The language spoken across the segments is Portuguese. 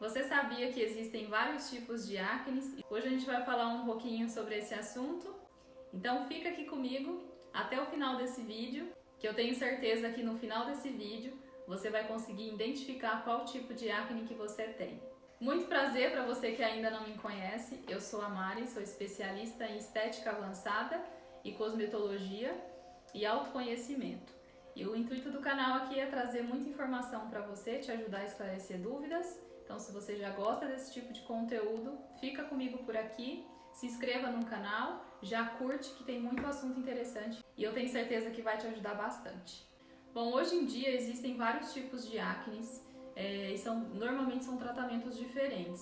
Você sabia que existem vários tipos de acnes? Hoje a gente vai falar um pouquinho sobre esse assunto. Então fica aqui comigo até o final desse vídeo, que eu tenho certeza que no final desse vídeo você vai conseguir identificar qual tipo de acne que você tem. Muito prazer para você que ainda não me conhece. Eu sou a Mari, sou especialista em estética avançada e cosmetologia e autoconhecimento. E o intuito do canal aqui é trazer muita informação para você, te ajudar a esclarecer dúvidas. Então, se você já gosta desse tipo de conteúdo, fica comigo por aqui, se inscreva no canal, já curte que tem muito assunto interessante e eu tenho certeza que vai te ajudar bastante. Bom, hoje em dia existem vários tipos de acnes e normalmente são tratamentos diferentes.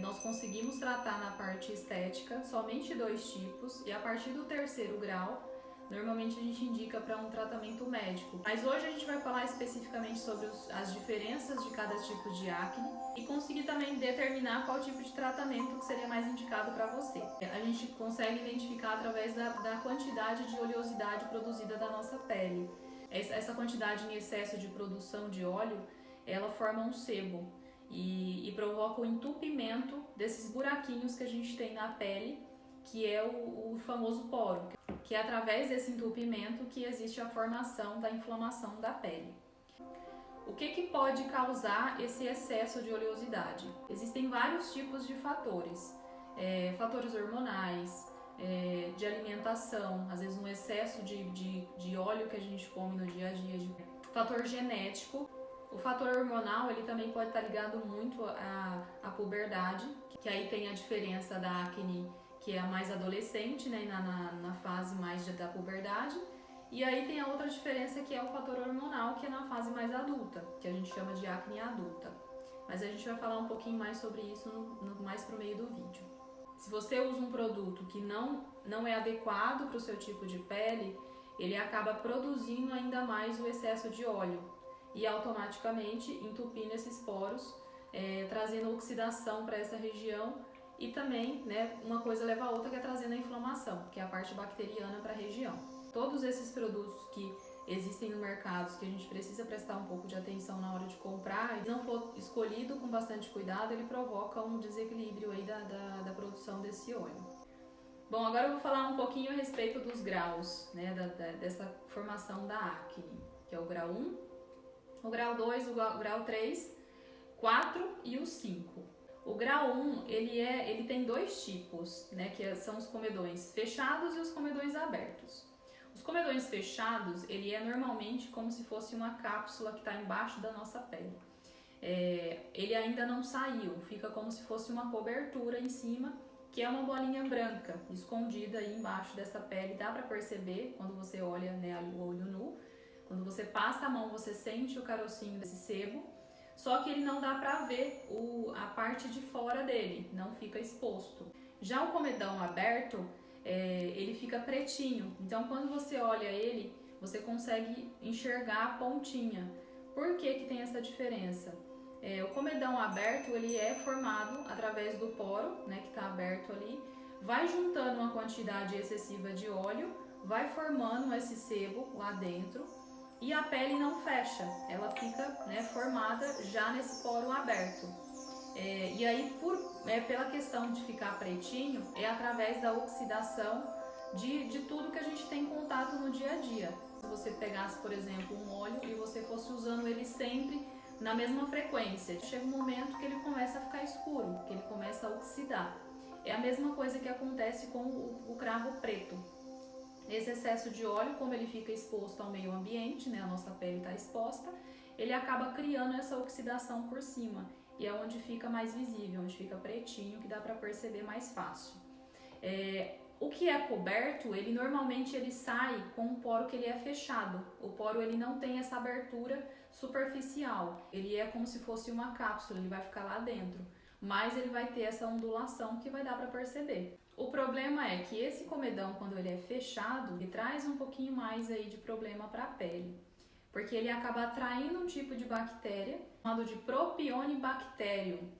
Nós conseguimos tratar na parte estética somente 2 tipos e a partir do 3º grau, normalmente a gente indica para um tratamento médico. Mas hoje a gente vai falar especificamente sobre as diferenças de cada tipo de acne e conseguir também determinar qual tipo de tratamento que seria mais indicado para você. A gente consegue identificar através da quantidade de oleosidade produzida da nossa pele. Essa quantidade em excesso de produção de óleo, ela forma um sebo e provoca o entupimento desses buraquinhos que a gente tem na pele, que é o famoso poro, que é através desse entupimento que existe a formação da inflamação da pele. O que pode causar esse excesso de oleosidade? Existem vários tipos de fatores, fatores hormonais, de alimentação, às vezes um excesso de óleo que a gente come no dia a dia, fator genético. O fator hormonal ele também pode estar ligado muito à puberdade, que aí tem a diferença da acne, que é a mais adolescente, né, na fase mais da puberdade. E aí tem a outra diferença que é o fator hormonal, que é na fase mais adulta, que a gente chama de acne adulta. Mas a gente vai falar um pouquinho mais sobre isso mais pro meio do vídeo. Se você usa um produto que não é adequado para o seu tipo de pele, ele acaba produzindo ainda mais o excesso de óleo e automaticamente entupindo esses poros, trazendo oxidação para essa região. E também, né, uma coisa leva a outra, que é trazendo a inflamação, que é a parte bacteriana para a região. Todos esses produtos que existem no mercado, que a gente precisa prestar um pouco de atenção na hora de comprar, e não for escolhido com bastante cuidado, ele provoca um desequilíbrio aí da produção desse óleo. Bom, agora eu vou falar um pouquinho a respeito dos graus, né, dessa formação da acne, que é o grau 1, o grau 2, o grau 3, 4 e o 5. O grau 1, ele tem 2 tipos, né, que são os comedões fechados e os comedões abertos. Os comedões fechados, ele é normalmente como se fosse uma cápsula que está embaixo da nossa pele. Ele ainda não saiu, fica como se fosse uma cobertura em cima, que é uma bolinha branca, escondida aí embaixo dessa pele. Dá para perceber quando você olha, né, o olho nu. Quando você passa a mão, você sente o carocinho desse sebo. Só que ele não dá para ver a parte de fora dele, não fica exposto. Já o comedão aberto, ele fica pretinho, então quando você olha ele, você consegue enxergar a pontinha. Por que tem essa diferença? O comedão aberto, ele é formado através do poro, né, que está aberto ali, vai juntando uma quantidade excessiva de óleo, vai formando esse sebo lá dentro, e a pele não fecha, ela fica, né, formada já nesse poro aberto. E aí, pela questão de ficar pretinho, é através da oxidação de tudo que a gente tem contato no dia a dia. Se você pegasse, por exemplo, um óleo e você fosse usando ele sempre na mesma frequência, chega um momento que ele começa a ficar escuro, que ele começa a oxidar. É a mesma coisa que acontece com o cravo preto. Esse excesso de óleo, como ele fica exposto ao meio ambiente, né, a nossa pele está exposta, ele acaba criando essa oxidação por cima. E é onde fica mais visível, onde fica pretinho, que dá para perceber mais fácil. O que é coberto, ele normalmente ele sai com um poro que ele é fechado. O poro ele não tem essa abertura superficial. Ele é como se fosse uma cápsula, ele vai ficar lá dentro. Mas ele vai ter essa ondulação que vai dar para perceber. O problema é que esse comedão, quando ele é fechado, ele traz um pouquinho mais aí de problema para a pele, porque ele acaba atraindo um tipo de bactéria chamado de Propionibacterium,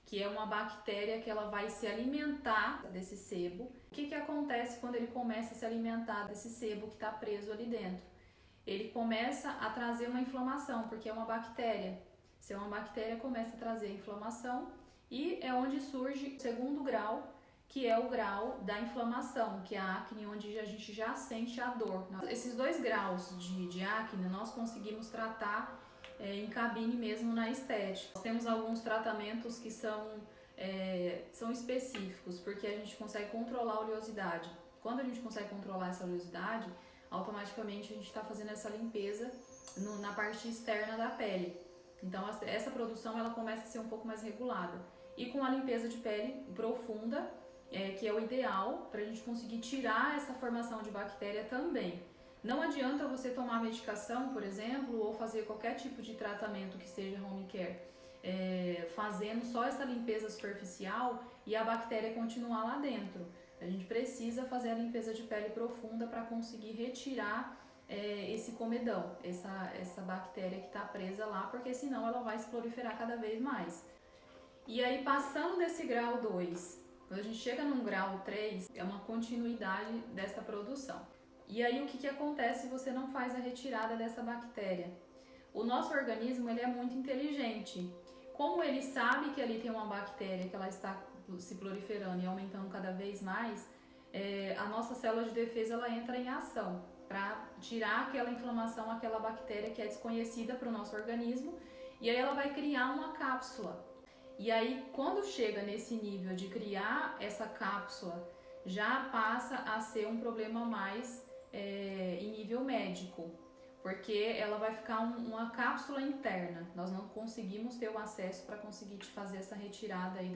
que é uma bactéria que ela vai se alimentar desse sebo. O que acontece quando ele começa a se alimentar desse sebo que está preso ali dentro? Ele começa a trazer uma inflamação, porque é uma bactéria. Se é uma bactéria, começa a trazer inflamação e é onde surge o segundo grau, que é o grau da inflamação, que é a acne, onde a gente já sente a dor. Esses 2 graus de acne nós conseguimos tratar em cabine mesmo na estética. Nós temos alguns tratamentos que são específicos, porque a gente consegue controlar a oleosidade. Quando a gente consegue controlar essa oleosidade, automaticamente a gente está fazendo essa limpeza na parte externa da pele. Então essa produção ela começa a ser um pouco mais regulada. E com a limpeza de pele profunda, que é o ideal para a gente conseguir tirar essa formação de bactéria também. Não adianta você tomar medicação, por exemplo, ou fazer qualquer tipo de tratamento que seja home care, fazendo só essa limpeza superficial e a bactéria continuar lá dentro. A gente precisa fazer a limpeza de pele profunda para conseguir retirar esse comedão, essa bactéria que está presa lá, porque senão ela vai se proliferar cada vez mais. E aí, passando desse grau 2, quando a gente chega num grau 3, é uma continuidade dessa produção. E aí, o que acontece se você não faz a retirada dessa bactéria? O nosso organismo ele é muito inteligente. Como ele sabe que ali tem uma bactéria que ela está se proliferando e aumentando cada vez mais, a nossa célula de defesa ela entra em ação para tirar aquela inflamação, aquela bactéria que é desconhecida para o nosso organismo, e aí ela vai criar uma cápsula. E aí, quando chega nesse nível de criar essa cápsula, já passa a ser um problema mais em nível médico, porque ela vai ficar uma cápsula interna. Nós não conseguimos ter o acesso para conseguir fazer essa retirada aí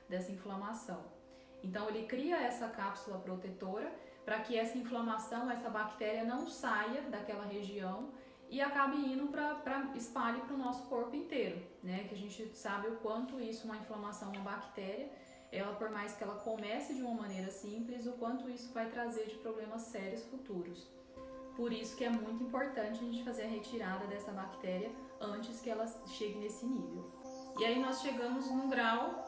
dessa inflamação. Então, ele cria essa cápsula protetora para que essa inflamação, essa bactéria não saia daquela região e acabe indo espalhe para o nosso corpo inteiro, né? Que a gente sabe o quanto isso, uma inflamação, uma bactéria, ela por mais que ela comece de uma maneira simples, o quanto isso vai trazer de problemas sérios futuros. Por isso que é muito importante a gente fazer a retirada dessa bactéria antes que ela chegue nesse nível. E aí nós chegamos num grau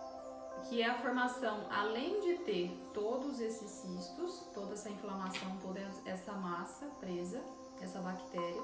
que é a formação, além de ter todos esses cistos, toda essa inflamação, toda essa massa presa, essa bactéria,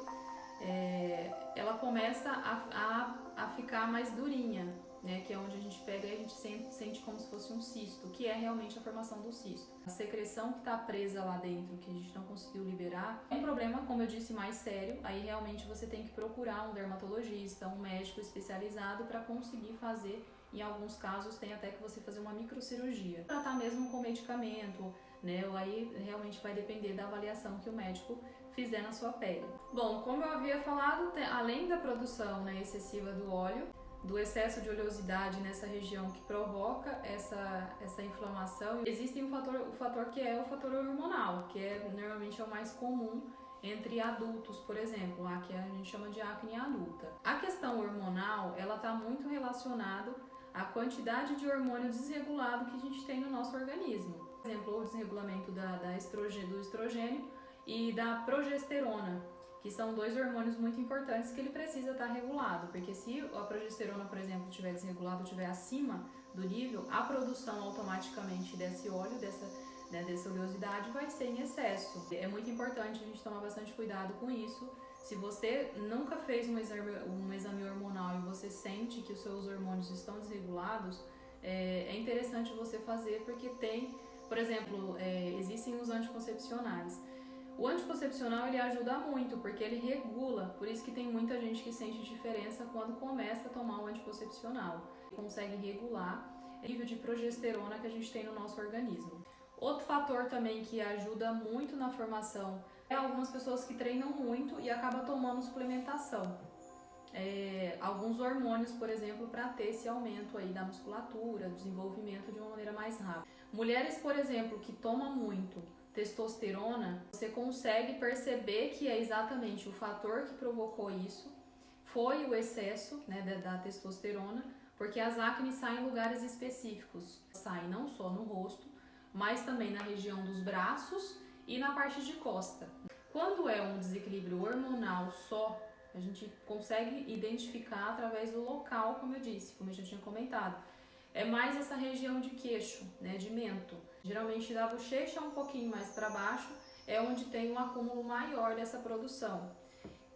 ela começa a ficar mais durinha, né? Que é onde a gente pega e a gente sente como se fosse um cisto, que é realmente a formação do cisto. A secreção que está presa lá dentro, que a gente não conseguiu liberar, é um problema, como eu disse, mais sério. Aí realmente você tem que procurar um dermatologista, um médico especializado para conseguir fazer. Em alguns casos tem até que você fazer uma microcirurgia, tratar mesmo com medicamento, né? Aí realmente vai depender da avaliação que o médico fizer na sua pele. Bom, como eu havia falado, além da produção, né, excessiva do óleo, do excesso de oleosidade nessa região que provoca essa inflamação, existe o fator que é o fator hormonal, que normalmente é o mais comum entre adultos, por exemplo, que a gente chama de acne adulta. A questão hormonal, ela está muito relacionada à quantidade de hormônio desregulado que a gente tem no nosso organismo. Por exemplo, o desregulamento do estrogênio e da progesterona, que são 2 hormônios muito importantes que ele precisa estar regulado, porque se a progesterona, por exemplo, estiver desregulada, estiver acima do nível, a produção automaticamente desse óleo, dessa oleosidade vai ser em excesso. É muito importante a gente tomar bastante cuidado com isso. Se você nunca fez um exame hormonal e você sente que os seus hormônios estão desregulados, é interessante você fazer, porque tem, por exemplo, existem os anticoncepcionais. O anticoncepcional ele ajuda muito, porque ele regula, por isso que tem muita gente que sente diferença quando começa a tomar o anticoncepcional. Ele consegue regular o nível de progesterona que a gente tem no nosso organismo. Outro fator também que ajuda muito na formação é algumas pessoas que treinam muito e acabam tomando suplementação. Alguns hormônios, por exemplo, para ter esse aumento aí da musculatura, desenvolvimento de uma maneira mais rápida. Mulheres, por exemplo, que tomam muito testosterona, você consegue perceber que é exatamente o fator que provocou isso, foi o excesso, né, da testosterona, porque as acnes saem em lugares específicos, saem não só no rosto, mas também na região dos braços e na parte de costa. Quando é um desequilíbrio hormonal só, a gente consegue identificar através do local, como eu disse, como eu já tinha comentado. É mais essa região de queixo, né, de mento. Geralmente da bochecha um pouquinho mais para baixo é onde tem um acúmulo maior dessa produção.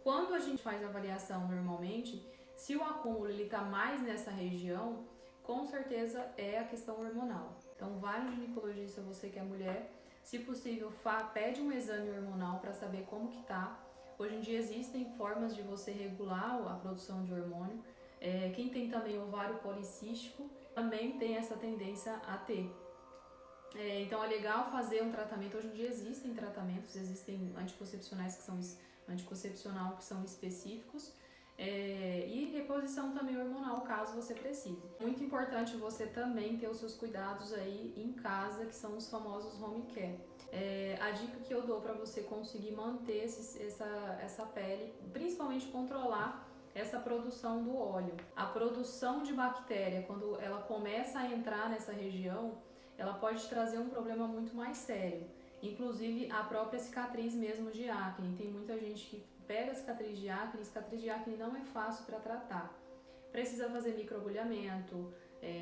Quando a gente faz a avaliação normalmente, Se o acúmulo está mais nessa região, com certeza é a questão hormonal. Então, vai no ginecologista, você que é mulher, se possível, pede um exame hormonal para saber como que tá. Hoje em dia existem formas de você regular a produção de hormônio. Quem tem também ovário policístico também tem essa tendência a ter. Então é legal fazer um tratamento. Hoje em dia existem tratamentos, existem anticoncepcionais que são específicos. E reposição também hormonal, caso você precise. Muito importante você também ter os seus cuidados aí em casa, que são os famosos home care. A dica que eu dou para você conseguir manter essa pele, principalmente controlar essa produção do óleo. A produção de bactéria, quando ela começa a entrar nessa região, ela pode trazer um problema muito mais sério. Inclusive a própria cicatriz mesmo de acne. Tem muita gente que pega a cicatriz de acne não é fácil para tratar. Precisa fazer microagulhamento,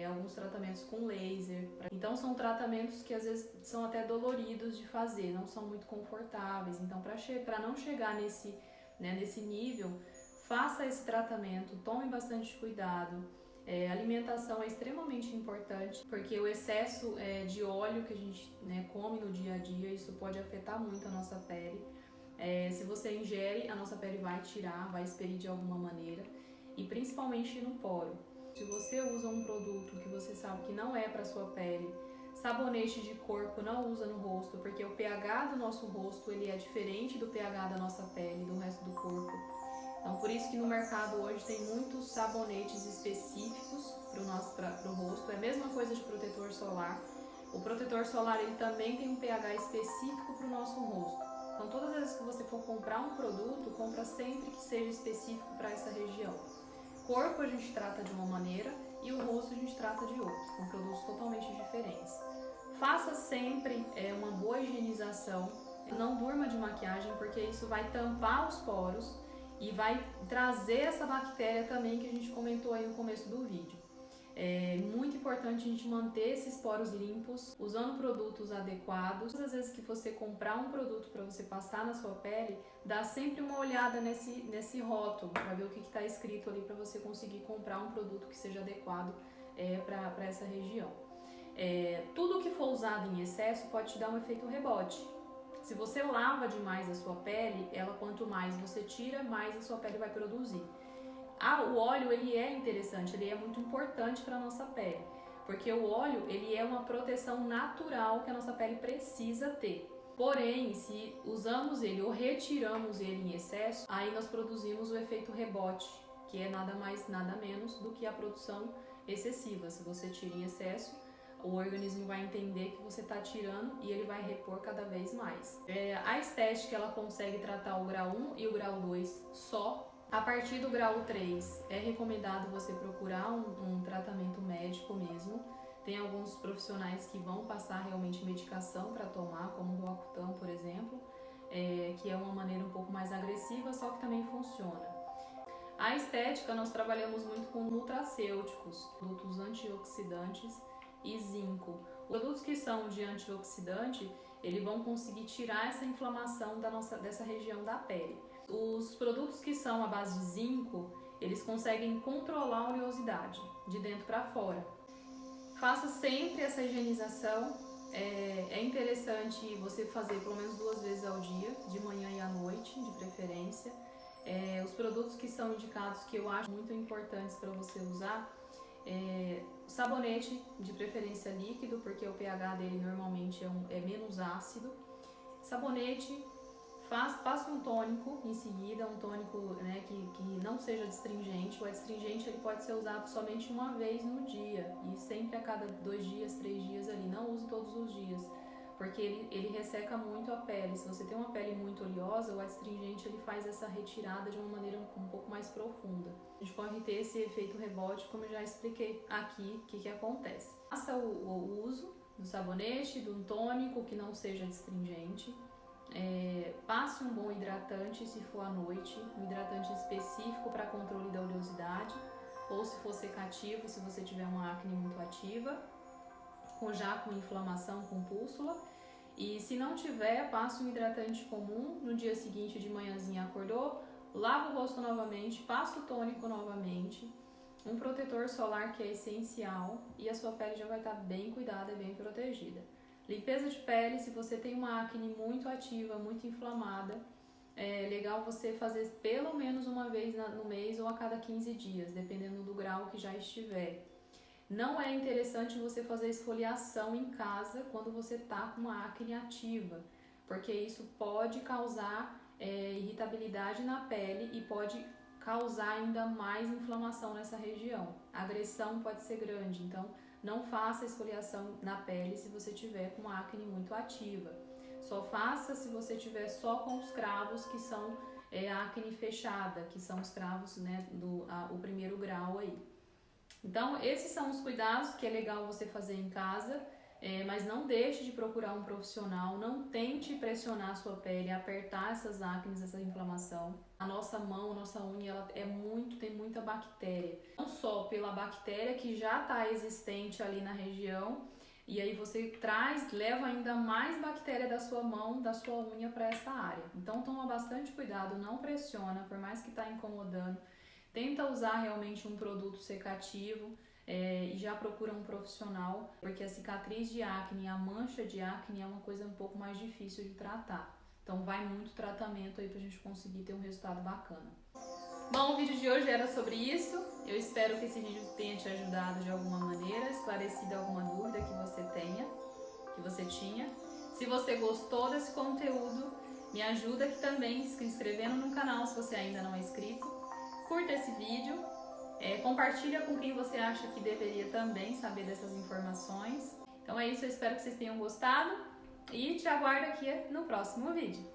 alguns tratamentos com laser. Então são tratamentos que às vezes são até doloridos de fazer, não são muito confortáveis. Então para não chegar nesse nível, faça esse tratamento, tome bastante cuidado. Alimentação é extremamente importante, porque o excesso de óleo que a gente come no dia a dia, isso pode afetar muito a nossa pele. Se você ingere, a nossa pele vai tirar, vai expelir de alguma maneira, e principalmente no poro. Se você usa um produto que você sabe que não é para sua pele, sabonete de corpo não usa no rosto, porque o pH do nosso rosto ele é diferente do pH da nossa pele, do resto do corpo. Então, por isso que no mercado hoje tem muitos sabonetes específicos para o rosto. É a mesma coisa de protetor solar. O protetor solar ele também tem um pH específico para o nosso rosto. Então, todas as vezes que você for comprar um produto, compra sempre que seja específico para essa região. Corpo a gente trata de uma maneira e o rosto a gente trata de outra, com produtos totalmente diferentes. Faça sempre uma boa higienização. Não durma de maquiagem, porque isso vai tampar os poros e vai trazer essa bactéria também que a gente comentou aí no começo do vídeo. É muito importante a gente manter esses poros limpos, usando produtos adequados. Todas as vezes que você comprar um produto para você passar na sua pele, dá sempre uma olhada nesse rótulo para ver o que está escrito ali, para você conseguir comprar um produto que seja adequado para essa região. Tudo que for usado em excesso pode te dar um efeito rebote. Se você lava demais a sua pele, quanto mais você tira, mais a sua pele vai produzir. O óleo ele é interessante, ele é muito importante para a nossa pele, porque o óleo ele é uma proteção natural que a nossa pele precisa ter. Porém, se usamos ele ou retiramos ele em excesso, aí nós produzimos o efeito rebote, que é nada mais, nada menos do que a produção excessiva. Se você tira em excesso, o organismo vai entender que você está tirando e ele vai repor cada vez mais. A estética ela consegue tratar o grau 1 e o grau 2 só. A partir do grau 3 é recomendado você procurar um tratamento médico mesmo. Tem alguns profissionais que vão passar realmente medicação para tomar, como o Roacutan, por exemplo, que é uma maneira um pouco mais agressiva, só que também funciona. A estética nós trabalhamos muito com nutracêuticos, produtos antioxidantes e zinco. Os produtos que são de antioxidante, eles vão conseguir tirar essa inflamação dessa região da pele. Os produtos que são à base de zinco, eles conseguem controlar a oleosidade de dentro para fora. Faça sempre essa higienização. É interessante você fazer pelo menos 2 vezes ao dia, de manhã e à noite, de preferência. Os produtos que são indicados, que eu acho muito importantes para você usar, sabonete, de preferência líquido, porque o pH dele normalmente é menos ácido. Sabonete, passe um tônico em seguida, um tônico que não seja astringente. O astringente ele pode ser usado somente uma vez no dia e sempre a cada 2 dias, 3 dias ali. Não use todos os dias, porque ele resseca muito a pele. Se você tem uma pele muito oleosa, o astringente ele faz essa retirada de uma maneira um pouco mais profunda. A gente pode ter esse efeito rebote, como eu já expliquei aqui, o que acontece. Faça o uso do sabonete, de um tônico que não seja astringente. Passe um bom hidratante se for à noite, um hidratante específico para controle da oleosidade, ou se for secativo, se você tiver uma acne muito ativa, já com inflamação, com pústula. E se não tiver, passe um hidratante comum. No dia seguinte de manhãzinha acordou, lava o rosto novamente, passa o tônico novamente, um protetor solar que é essencial e a sua pele já vai estar bem cuidada e bem protegida. Limpeza de pele, se você tem uma acne muito ativa, muito inflamada, é legal você fazer pelo menos uma vez no mês ou a cada 15 dias, dependendo do grau que já estiver. Não é interessante você fazer esfoliação em casa quando você está com uma acne ativa, porque isso pode causar irritabilidade na pele e pode causar ainda mais inflamação nessa região. A agressão pode ser grande, então não faça esfoliação na pele se você tiver com uma acne muito ativa. Só faça se você tiver só com os cravos que são a acne fechada, que são os cravos, né, o primeiro grau aí. Então, esses são os cuidados que é legal você fazer em casa, mas não deixe de procurar um profissional, não tente pressionar a sua pele, apertar essas acnes, essa inflamação. A nossa mão, a nossa unha, ela tem muita bactéria. Não só pela bactéria que já está existente ali na região, e aí você leva ainda mais bactéria da sua mão, da sua unha para essa área. Então toma bastante cuidado, não pressiona, por mais que está incomodando. Tenta usar realmente um produto secativo e já procura um profissional, porque a cicatriz de acne, a mancha de acne é uma coisa um pouco mais difícil de tratar. Então vai muito tratamento aí pra gente conseguir ter um resultado bacana. Bom, o vídeo de hoje era sobre isso. Eu espero que esse vídeo tenha te ajudado de alguma maneira, esclarecido alguma dúvida que você tinha. Se você gostou desse conteúdo, me ajuda aqui também se inscrevendo no canal se você ainda não é inscrito. Curta esse vídeo, compartilha com quem você acha que deveria também saber dessas informações. Então é isso, eu espero que vocês tenham gostado e te aguardo aqui no próximo vídeo.